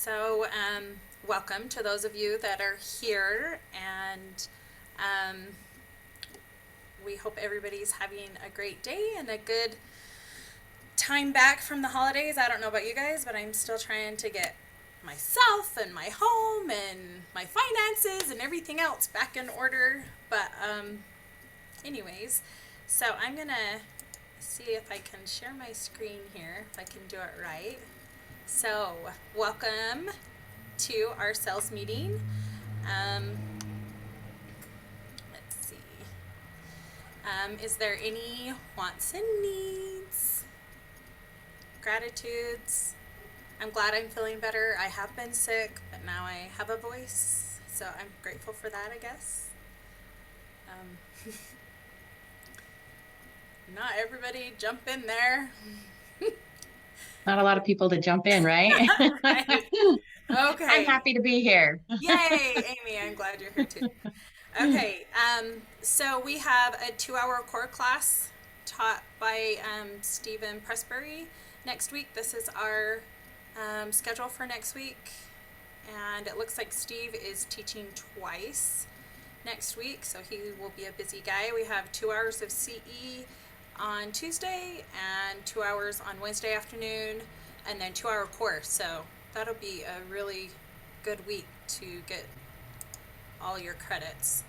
So, welcome to those of you that are here, and um, we hope everybody's having a great day and a good time back from the holidays. I don't know about you guys, but I'm still trying to get myself and my home and my finances and everything else back in order. But, anyways, so I'm gonna see if I can share my screen here, if I can do it right. So, welcome to our sales meeting. Um, let's see. Is there any wants and needs? Gratitudes? I'm glad I'm feeling better. I have been sick, but now I have a voice, so I'm grateful for that, I guess. Um, not everybody jump in there. Not a lot of people to jump in, right? Right. I'm Okay. happy to be here. Yay, Amy, I'm glad you're here too. Okay, so we have a 2 hour core class taught by Stephen Pressbury next week. This is our schedule for next week, and it looks like Steve is teaching twice next week, so he will be a busy guy. We have 2 hours of CE on Tuesday and 2 hours on Wednesday afternoon, and then 2 hour course. So that'll be a really good week to get all your credits.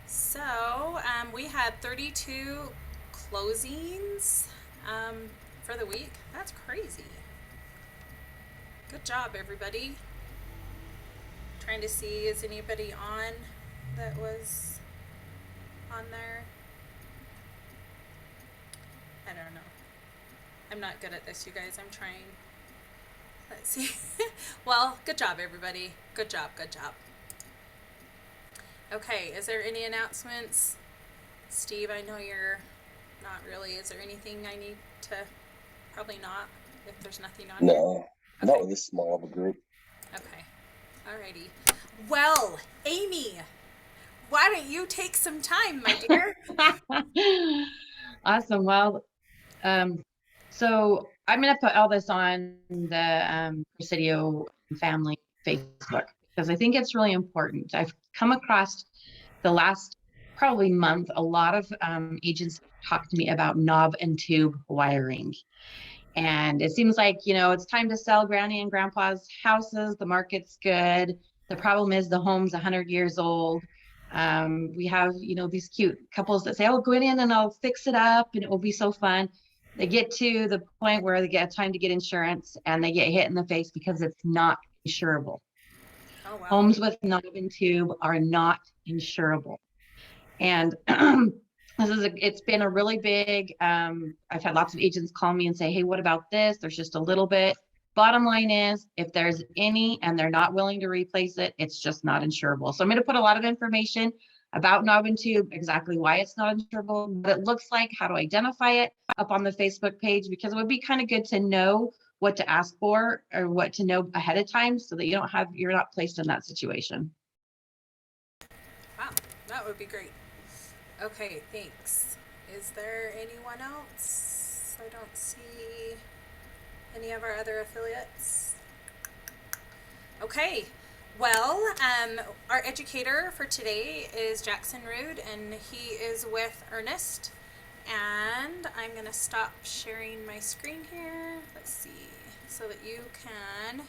So we had 32 closings for the week. That's crazy. Good job, everybody. Trying to see, is anybody on that was on there? I don't know. I'm not good at this, you guys. I'm trying. Let's see. Well, good job, everybody. Good job, good job. Okay, is there any announcements? Steve, I know you're not really. Is there anything I need to? Probably not, if there's nothing on here. No, not with this small of a group. Okay. Alrighty. Well, Amy, why don't you take some time, my dear? Awesome. Well, so I'm going to put all this on the Presidio family Facebook because I think it's really important. I've come across the last probably month, a lot of agents talk to me about knob and tube wiring. And it seems like, it's time to sell Granny and Grandpa's houses. The market's good. The problem is the home's 100 years old. We have, these cute couples that say, oh, go in and I'll fix it up and it will be so fun. They get to the point where they get time to get insurance and they get hit in the face because it's not insurable. Oh, wow. Homes with knob and tube are not insurable. And it's been a really big, I've had lots of agents call me and say, hey, what about this? There's just a little bit. Bottom line is, if there's any and they're not willing to replace it, it's just not insurable. So I'm going to put a lot of information about knob and tube, exactly why it's not insurable, what it looks like, how to identify it up on the Facebook page, because it would be kind of good to know what to ask for or what to know ahead of time so that you're not placed in that situation. Wow, that would be great. Okay, thanks. Is there anyone else? I don't see any of our other affiliates. Okay, well, our educator for today is Jackson Rude, and he is with Earnnest. And I'm going to stop sharing my screen here. Let's see, so that you can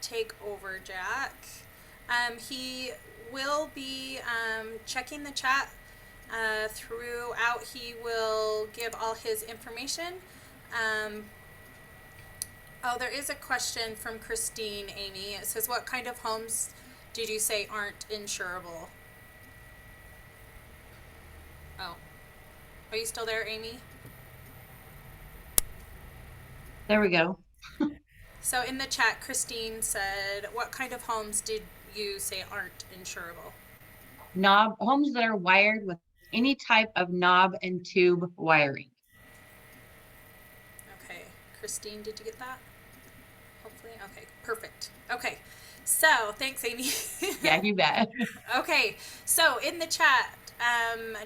take over, Jack. He will be checking the chat throughout. He will give all his information. There is a question from Christine, Amy. It says, what kind of homes did you say aren't insurable? Oh, are you still there, Amy? There we go. So in the chat, Christine said, what kind of homes did you say aren't insurable? Homes that are wired with any type of knob and tube wiring. Okay, Christine, did you get that? Hopefully, okay, perfect. Okay, so thanks, Amy. Yeah, you bet. Okay, so in the chat,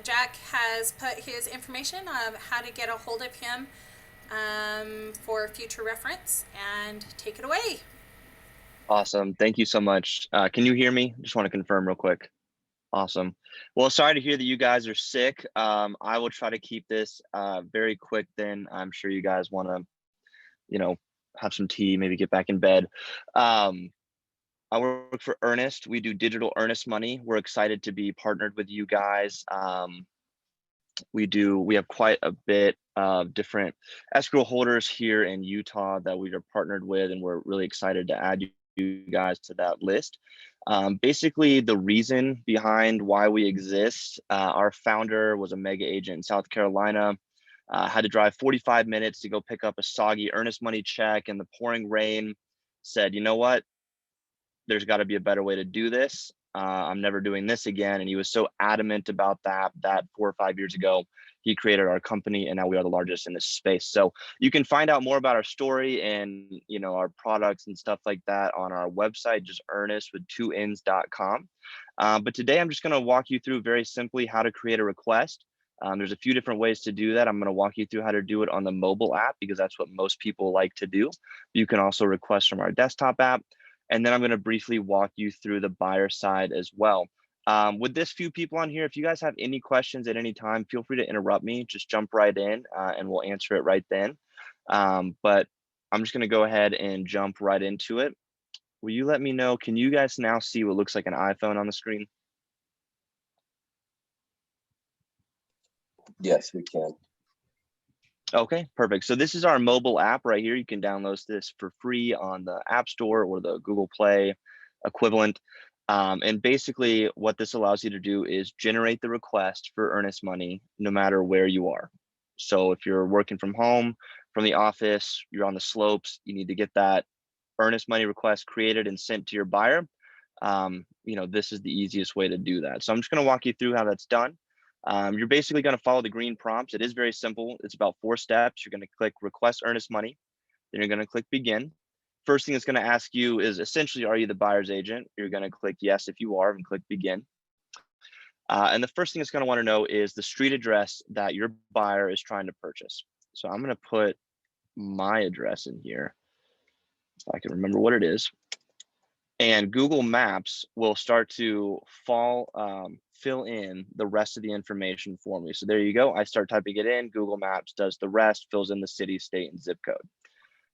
Jack has put his information on how to get a hold of him for future reference, and take it away. Awesome. Thank you so much. Can you hear me? Just want to confirm real quick. Awesome. Well, sorry to hear that you guys are sick. I will try to keep this very quick then. I'm sure you guys want to, have some tea, maybe get back in bed. I work for Earnnest. We do digital earnest money. We're excited to be partnered with you guys. We have quite a bit of different escrow holders here in Utah that we are partnered with, and we're really excited to add you guys to that list. Basically, the reason behind why we exist, our founder was a mega agent in South Carolina, had to drive 45 minutes to go pick up a soggy earnest money check in the pouring rain, said, you know what? There's got to be a better way to do this. I'm never doing this again. And he was so adamant about that 4 or 5 years ago, he created our company, and now we are the largest in this space. So you can find out more about our story and, our products and stuff like that on our website, just earnest with 2ns.com. But today I'm just going to walk you through very simply how to create a request. There's a few different ways to do that. I'm going to walk you through how to do it on the mobile app because that's what most people like to do. You can also request from our desktop app. And then I'm going to briefly walk you through the buyer side as well. With this few people on here, if you guys have any questions at any time, feel free to interrupt me. Just jump right in and we'll answer it right then. But I'm just going to go ahead and jump right into it. Will you let me know, can you guys now see what looks like an iPhone on the screen? Yes, we can. Okay, perfect. So this is our mobile app right here. You can download this for free on the App Store or the Google Play equivalent. And basically what this allows you to do is generate the request for earnest money no matter where you are. So if you're working from home, from the office, you're on the slopes, you need to get that earnest money request created and sent to your buyer. This is the easiest way to do that. So I'm just going to walk you through how that's done. You're basically going to follow the green prompts. It is very simple. It's about 4 steps. You're going to click request earnest money. Then you're going to click begin. First thing it's going to ask you is essentially, are you the buyer's agent? You're going to click yes if you are and click begin. And the first thing it's going to want to know is the street address that your buyer is trying to purchase. So I'm going to put my address in here if I can remember what it is. And Google Maps will start to fill in the rest of the information for me. So there you go. I start typing it in. Google Maps does the rest, fills in the city, state, and zip code.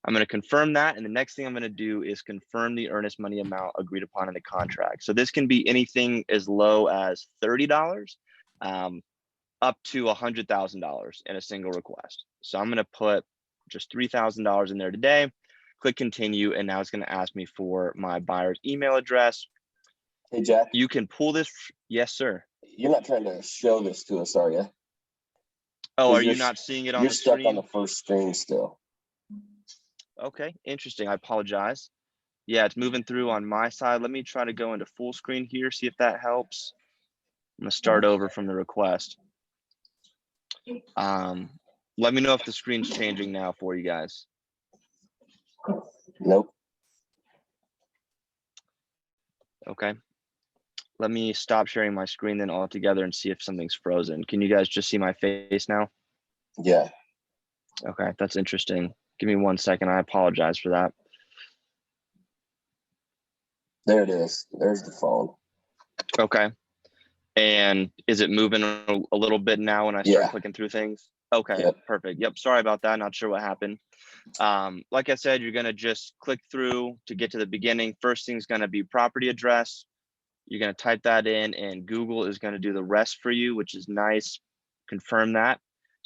I'm going to confirm that. And the next thing I'm going to do is confirm the earnest money amount agreed upon in the contract. So this can be anything as low as $30 up to $100,000 in a single request. So I'm going to put just $3,000 in there today. Click continue, and now it's going to ask me for my buyer's email address. Hey, Jack. You can pull this. Yes, sir. You're not trying to show this to us, are you? Oh, are you not seeing it on the screen? You're stuck on the first screen still. Okay, interesting. I apologize. Yeah, it's moving through on my side. Let me try to go into full screen here, see if that helps. I'm going to start over from the request. Let me know if the screen's changing now for you guys. Nope. Okay. Let me stop sharing my screen then altogether and see if something's frozen. Can you guys just see my face now? Yeah. Okay, that's interesting. Give me 1 second. I apologize for that. There it is. There's the phone. Okay. And is it moving a little bit now when I start clicking through things? Okay, yep. Perfect. Yep, sorry about that. Not sure what happened. Like I said, you're going to just click through to get to the beginning. First thing is going to be property address. You're going to type that in, and Google is going to do the rest for you, which is nice. Confirm that.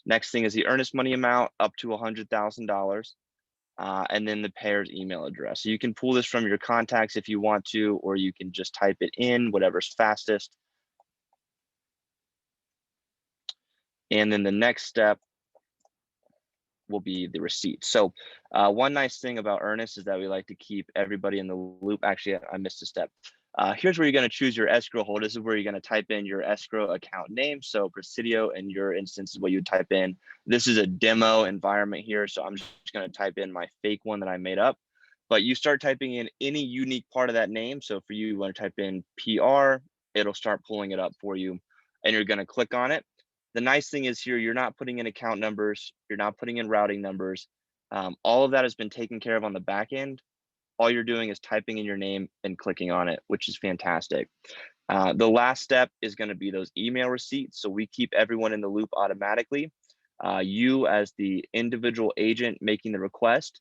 Next thing is the earnest money amount up to $100,000, and then the payer's email address. So you can pull this from your contacts if you want to, or you can just type it in, whatever's fastest. And then the next step will be the receipt. So one nice thing about Earnnest is that we like to keep everybody in the loop. Actually, I missed a step. Here's where you're going to choose your escrow holder. This is where you're going to type in your escrow account name. So Presidio, in your instance, is what you type in. This is a demo environment here, so I'm just going to type in my fake one that I made up. But you start typing in any unique part of that name. So for you want to type in PR, it'll start pulling it up for you, and you're going to click on it. The nice thing is here, you're not putting in account numbers, you're not putting in routing numbers. All of that has been taken care of on the back end. all you're doing is typing in your name and clicking on it, which is fantastic. The last step is going to be those email receipts. So we keep everyone in the loop automatically. You as the individual agent making the request,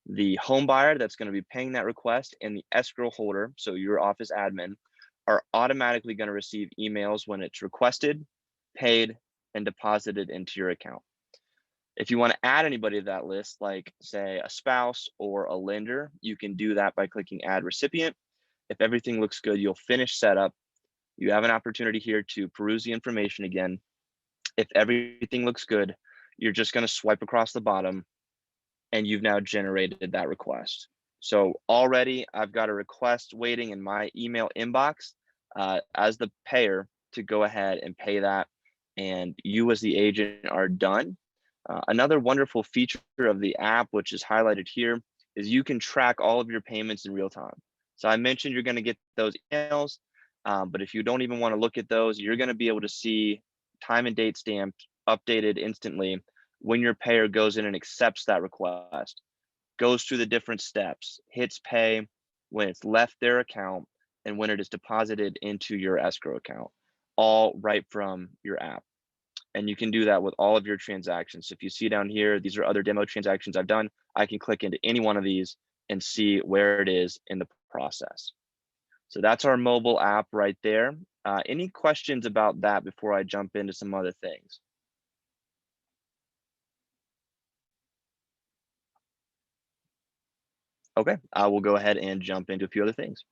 the home buyer that's going to be paying that request, and the escrow holder, so your office admin, are automatically going to receive emails when it's requested, paid, and deposited into your account. If you want to add anybody to that list, like say a spouse or a lender, you can do that by clicking add recipient. If everything looks good, you'll finish setup. You have an opportunity here to peruse the information again. If everything looks good, you're just going to swipe across the bottom and you've now generated that request. So already I've got a request waiting in my email inbox as the payer to go ahead and pay that. And you as the agent are done. Another wonderful feature of the app, which is highlighted here, is you can track all of your payments in real time. So I mentioned you're going to get those emails, but if you don't even want to look at those, you're going to be able to see time and date stamped, updated instantly when your payer goes in and accepts that request, goes through the different steps, hits pay, when it's left their account, and when it is deposited into your escrow account, all right from your app. And you can do that with all of your transactions. So if you see down here, these are other demo transactions I've done. I can click into any one of these and see where it is in the process. So that's our mobile app right there. Any questions about that before I jump into some other things? Okay, I will go ahead and jump into a few other things.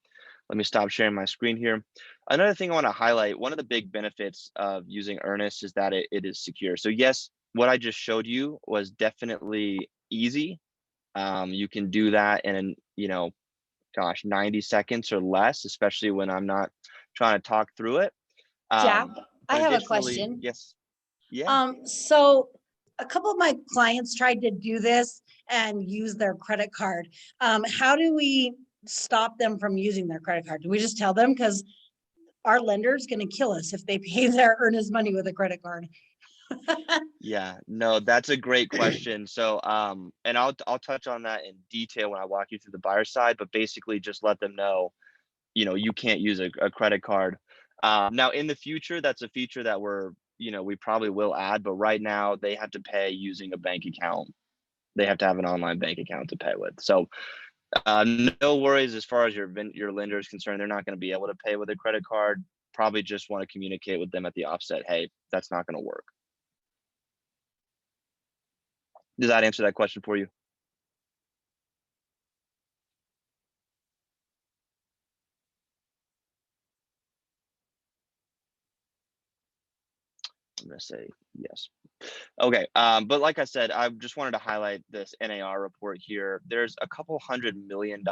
Let me stop sharing my screen here. Another thing I want to highlight, one of the big benefits of using Earnnest is that it is secure. So yes, what I just showed you was definitely easy. You can do that in, 90 seconds or less, especially when I'm not trying to talk through it. Jack, I but have a additionally- question. Yes. Yeah. So a couple of my clients tried to do this and use their credit card. How do we stop them from using their credit card? Do we just tell them? Because our lender's going to kill us if they pay their earnest money with a credit card. Yeah, no, that's a great question. So, and I'll touch on that in detail when I walk you through the buyer side, but basically just let them know, you can't use a credit card. Now in the future, that's a feature that we probably will add, but right now they have to pay using a bank account. They have to have an online bank account to pay with. So, no worries as far as your lender is concerned. They're not going to be able to pay with a credit card. Probably just want to communicate with them at the offset. Hey, that's not going to work. Does that answer that question for you? I'm gonna say yes. Okay, but like I said, I just wanted to highlight this NAR report here. There's a couple $100 million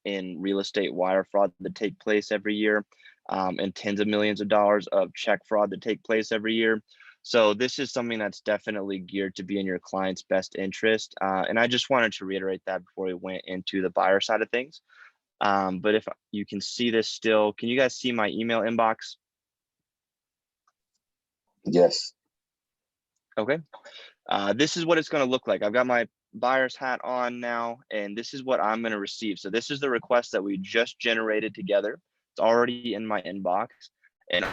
in real estate wire fraud that take place every year, and tens of millions of dollars of check fraud that take place every year. So this is something that's definitely geared to be in your client's best interest. And I just wanted to reiterate that before we went into the buyer side of things. But if you can see this still, can you guys see my email inbox? Yes. Okay. This is what it's going to look like. I've got my buyer's hat on now, and this is what I'm going to receive. So this is the request that we just generated together. It's already in my inbox. And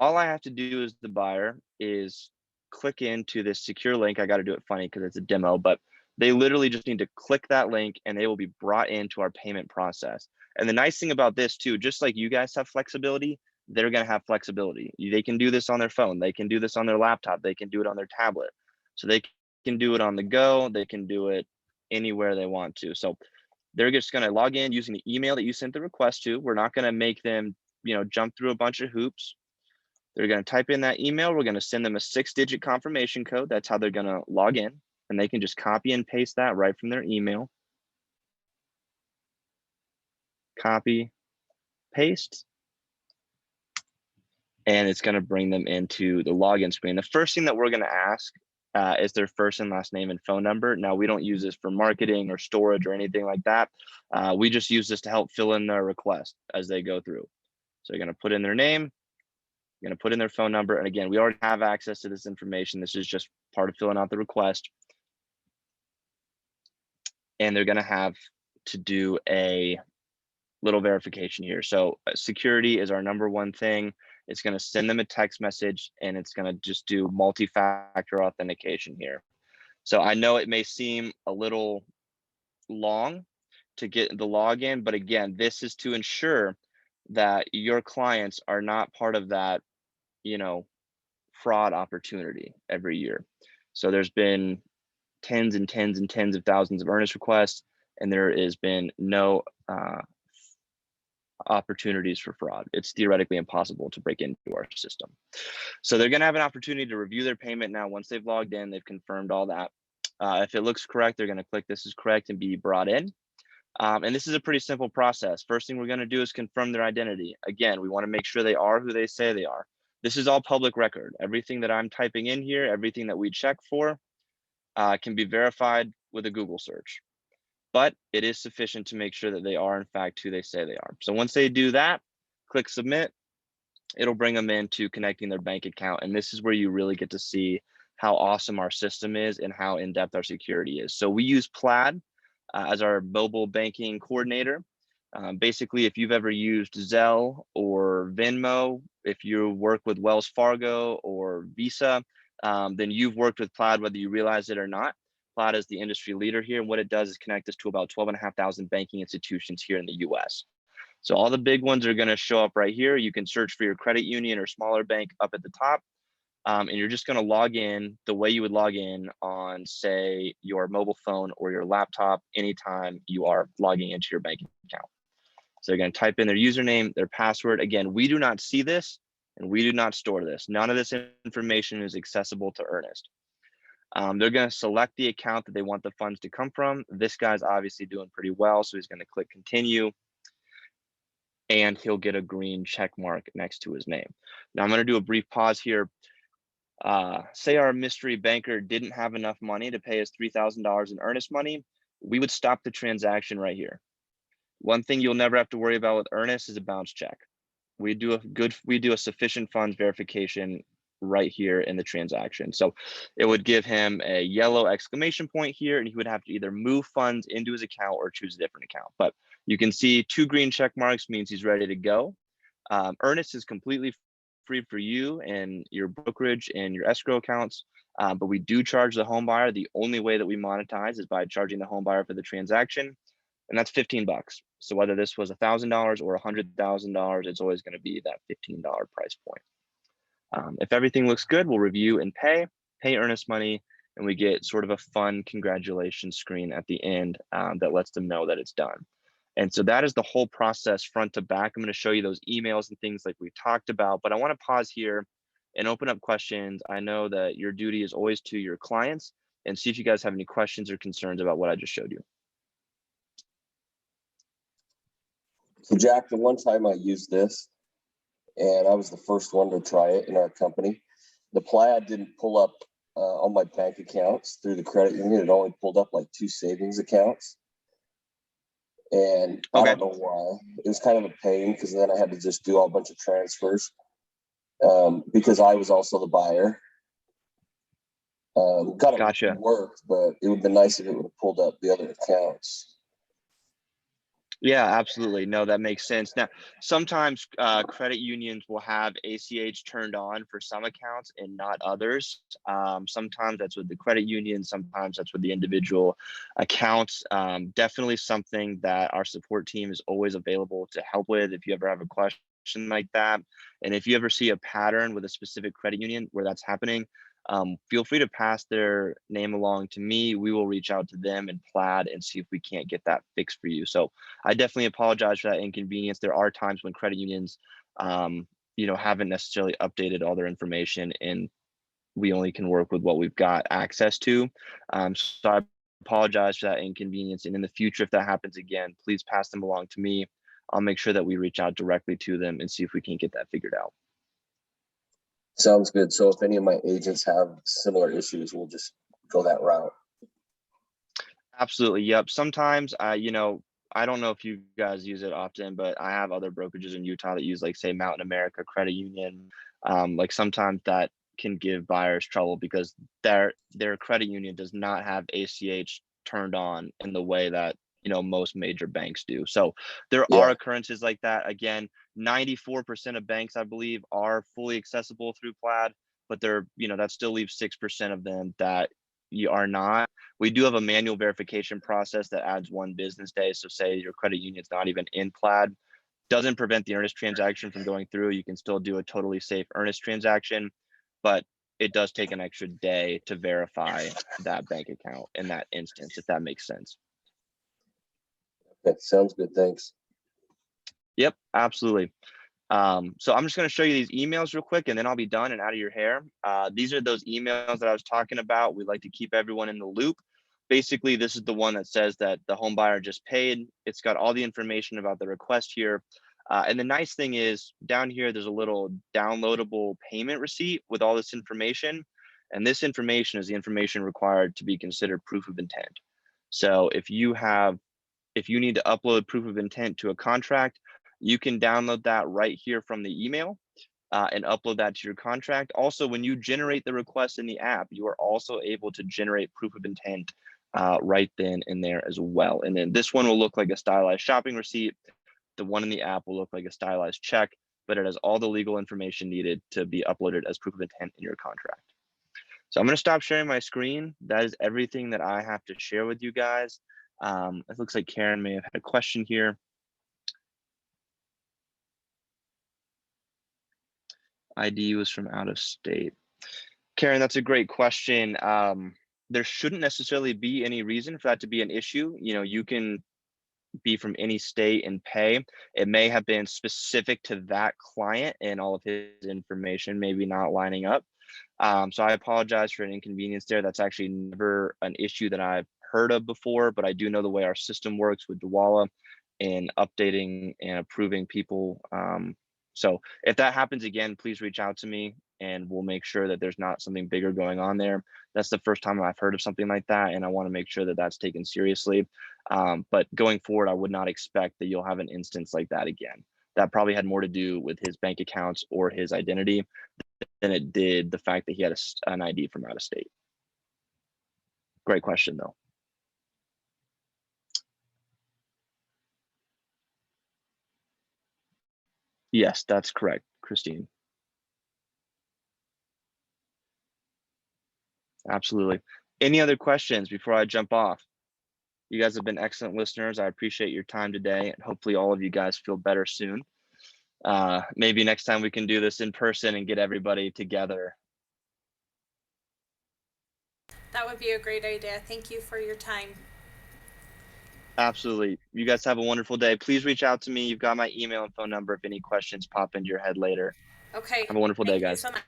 all I have to do as the buyer is click into this secure link. I got to do it funny because it's a demo, but they literally just need to click that link and they will be brought into our payment process. And the nice thing about this too, just like you guys have flexibility, they're going to have flexibility. They can do this on their phone. They can do this on their laptop. They can do it on their tablet. So they can do it on the go. They can do it anywhere they want to. So they're just going to log in using the email that you sent the request to. We're not going to make them, jump through a bunch of hoops. They're going to type in that email. We're going to send them a 6-digit confirmation code. That's how they're going to log in. And they can just copy and paste that right from their email. Copy, paste. And it's going to bring them into the login screen. The first thing that we're going to ask is their first and last name and phone number. Now, we don't use this for marketing or storage or anything like that. We just use this to help fill in their request as they go through. So you're going to put in their name, you're going to put in their phone number. And again, we already have access to this information. This is just part of filling out the request. And they're going to have to do a little verification here. So security is our number one thing. It's going to send them a text message, and it's going to just do multi-factor authentication here. So I know it may seem a little long to get the login, but again, this is to ensure that your clients are not part of that, fraud opportunity every year. So there's been tens and tens and tens of thousands of earnest requests, and there has been no opportunities for fraud. It's theoretically impossible to break into our system. So they're going to have an opportunity to review their payment now. Once they've logged in, they've confirmed all that. If it looks correct, they're going to click this is correct and be brought in. And this is a pretty simple process. First thing we're going to do is confirm their identity. Again, we want to make sure they are who they say they are. This is all public record. Everything that I'm typing in here, everything that we check for, can be verified with a Google search. But it is sufficient to make sure that they are in fact who they say they are. So once they do that, click submit. It'll bring them into connecting their bank account. And this is where you really get to see how awesome our system is and how in-depth our security is. So we use Plaid as our mobile banking coordinator. Basically, if you've ever used Zelle or Venmo, if you work with Wells Fargo or Visa, then you've worked with Plaid whether you realize it or not. Plaid is the industry leader here. And what it does is connect us to about 12,500 banking institutions here in the US. So all the big ones are going to show up right here. You can search for your credit union or smaller bank up at the top. And you're just going to log in the way you would log in on, say, your mobile phone or your laptop anytime you are logging into your banking account. So they're going to type in their username, their password. Again, we do not see this and we do not store this. None of this information is accessible to Earnnest. They're going to select the account that they want the funds to come from. This guy's obviously doing pretty well, so he's going to click continue, and he'll get a green check mark next to his name. Now I'm going to do a brief pause here. Say our mystery banker didn't have enough money to pay us $3,000 in earnest money, we would stop the transaction right here. One thing you'll never have to worry about with Earnnest is a bounce check. We do a sufficient funds verification right here in the transaction. So it would give him a yellow exclamation point here, and he would have to either move funds into his account or choose a different account. But you can see 2 green check marks means he's ready to go. Earnnest is completely free for you and your brokerage and your escrow accounts, but we do charge the home buyer. The only way that we monetize is by charging the home buyer for the transaction, and that's $15. So whether this was $1,000 or $100,000, it's always going to be that $15 price point. If everything looks good, we'll review and pay Earnnest money, and we get sort of a fun congratulations screen at the end that lets them know that it's done. And so that is the whole process front to back. I'm going to show you those emails and things like we talked about, but I want to pause here and open up questions. I know that your duty is always to your clients, and see if you guys have any questions or concerns about what I just showed you. So Jack, the one time I used this, and I was the first one to try it in our company, the Plaid didn't pull up all my bank accounts through the credit union. It only pulled up like 2 savings accounts. And I don't know why. It was kind of a pain because then I had to just do a bunch of transfers because I was also the buyer. Gotcha. It worked, but it would have been nice if it would have pulled up the other accounts. Yeah, absolutely. No, that makes sense. Now, sometimes credit unions will have ACH turned on for some accounts and not others. Sometimes that's with the credit union. Sometimes that's with the individual accounts. Definitely something that our support team is always available to help with if you ever have a question like that. And if you ever see a pattern with a specific credit union where that's happening, feel free to pass their name along to me. We will reach out to them and Plaid and see if we can't get that fixed for you. So I definitely apologize for that inconvenience. There are times when credit unions, haven't necessarily updated all their information, and we only can work with what we've got access to. So I apologize for that inconvenience. And in the future, if that happens again, please pass them along to me. I'll make sure that we reach out directly to them and see if we can get that figured out. Sounds good. So if any of my agents have similar issues, we'll just go that route. Absolutely. Yep. Sometimes, I don't know if you guys use it often, but I have other brokerages in Utah that use, like, say, Mountain America Credit Union. Like sometimes that can give buyers trouble because their credit union does not have ACH turned on in the way that most major banks do. So there Yeah. are occurrences like that. Again, 94% of banks, I believe, are fully accessible through Plaid, but that still leaves 6% of them that you are not. We do have a manual verification process that adds 1 business day. So say your credit union's not even in Plaid, doesn't prevent the Earnnest transaction from going through. You can still do a totally safe Earnnest transaction, but it does take an extra day to verify that bank account in that instance, if that makes sense. That sounds good. Thanks. Yep, absolutely. So I'm just going to show you these emails real quick, and then I'll be done and out of your hair. These are those emails that I was talking about. We like to keep everyone in the loop. Basically, this is the one that says that the home buyer just paid. It's got all the information about the request here. And the nice thing is down here, there's a little downloadable payment receipt with all this information. And this information is the information required to be considered proof of intent. So if you need to upload proof of intent to a contract, you can download that right here from the email and upload that to your contract. Also, when you generate the request in the app, you are also able to generate proof of intent right then and there as well. And then this one will look like a stylized shopping receipt. The one in the app will look like a stylized check, but it has all the legal information needed to be uploaded as proof of intent in your contract. So I'm going to stop sharing my screen. That is everything that I have to share with you guys. It looks like Karen may have had a question here. ID was from out of state. Karen, that's a great question. There shouldn't necessarily be any reason for that to be an issue. You can be from any state and pay. It may have been specific to that client and all of his information maybe not lining up. So I apologize for an inconvenience there. That's actually never an issue that I've heard of before, but I do know the way our system works with Dwala in updating and approving people. So if that happens again, please reach out to me and we'll make sure that there's not something bigger going on there. That's the first time I've heard of something like that, and I want to make sure that that's taken seriously. But going forward, I would not expect that you'll have an instance like that again. That probably had more to do with his bank accounts or his identity than it did the fact that he had an ID from out of state. Great question, though. Yes, that's correct, Christine. Absolutely. Any other questions before I jump off? You guys have been excellent listeners. I appreciate your time today, and hopefully all of you guys feel better soon. Maybe next time we can do this in person and get everybody together. That would be a great idea. Thank you for your time. Absolutely. You guys have a wonderful day. Please reach out to me. You've got my email and phone number if any questions pop into your head later. Okay. Have a wonderful day, Thank you guys. so much.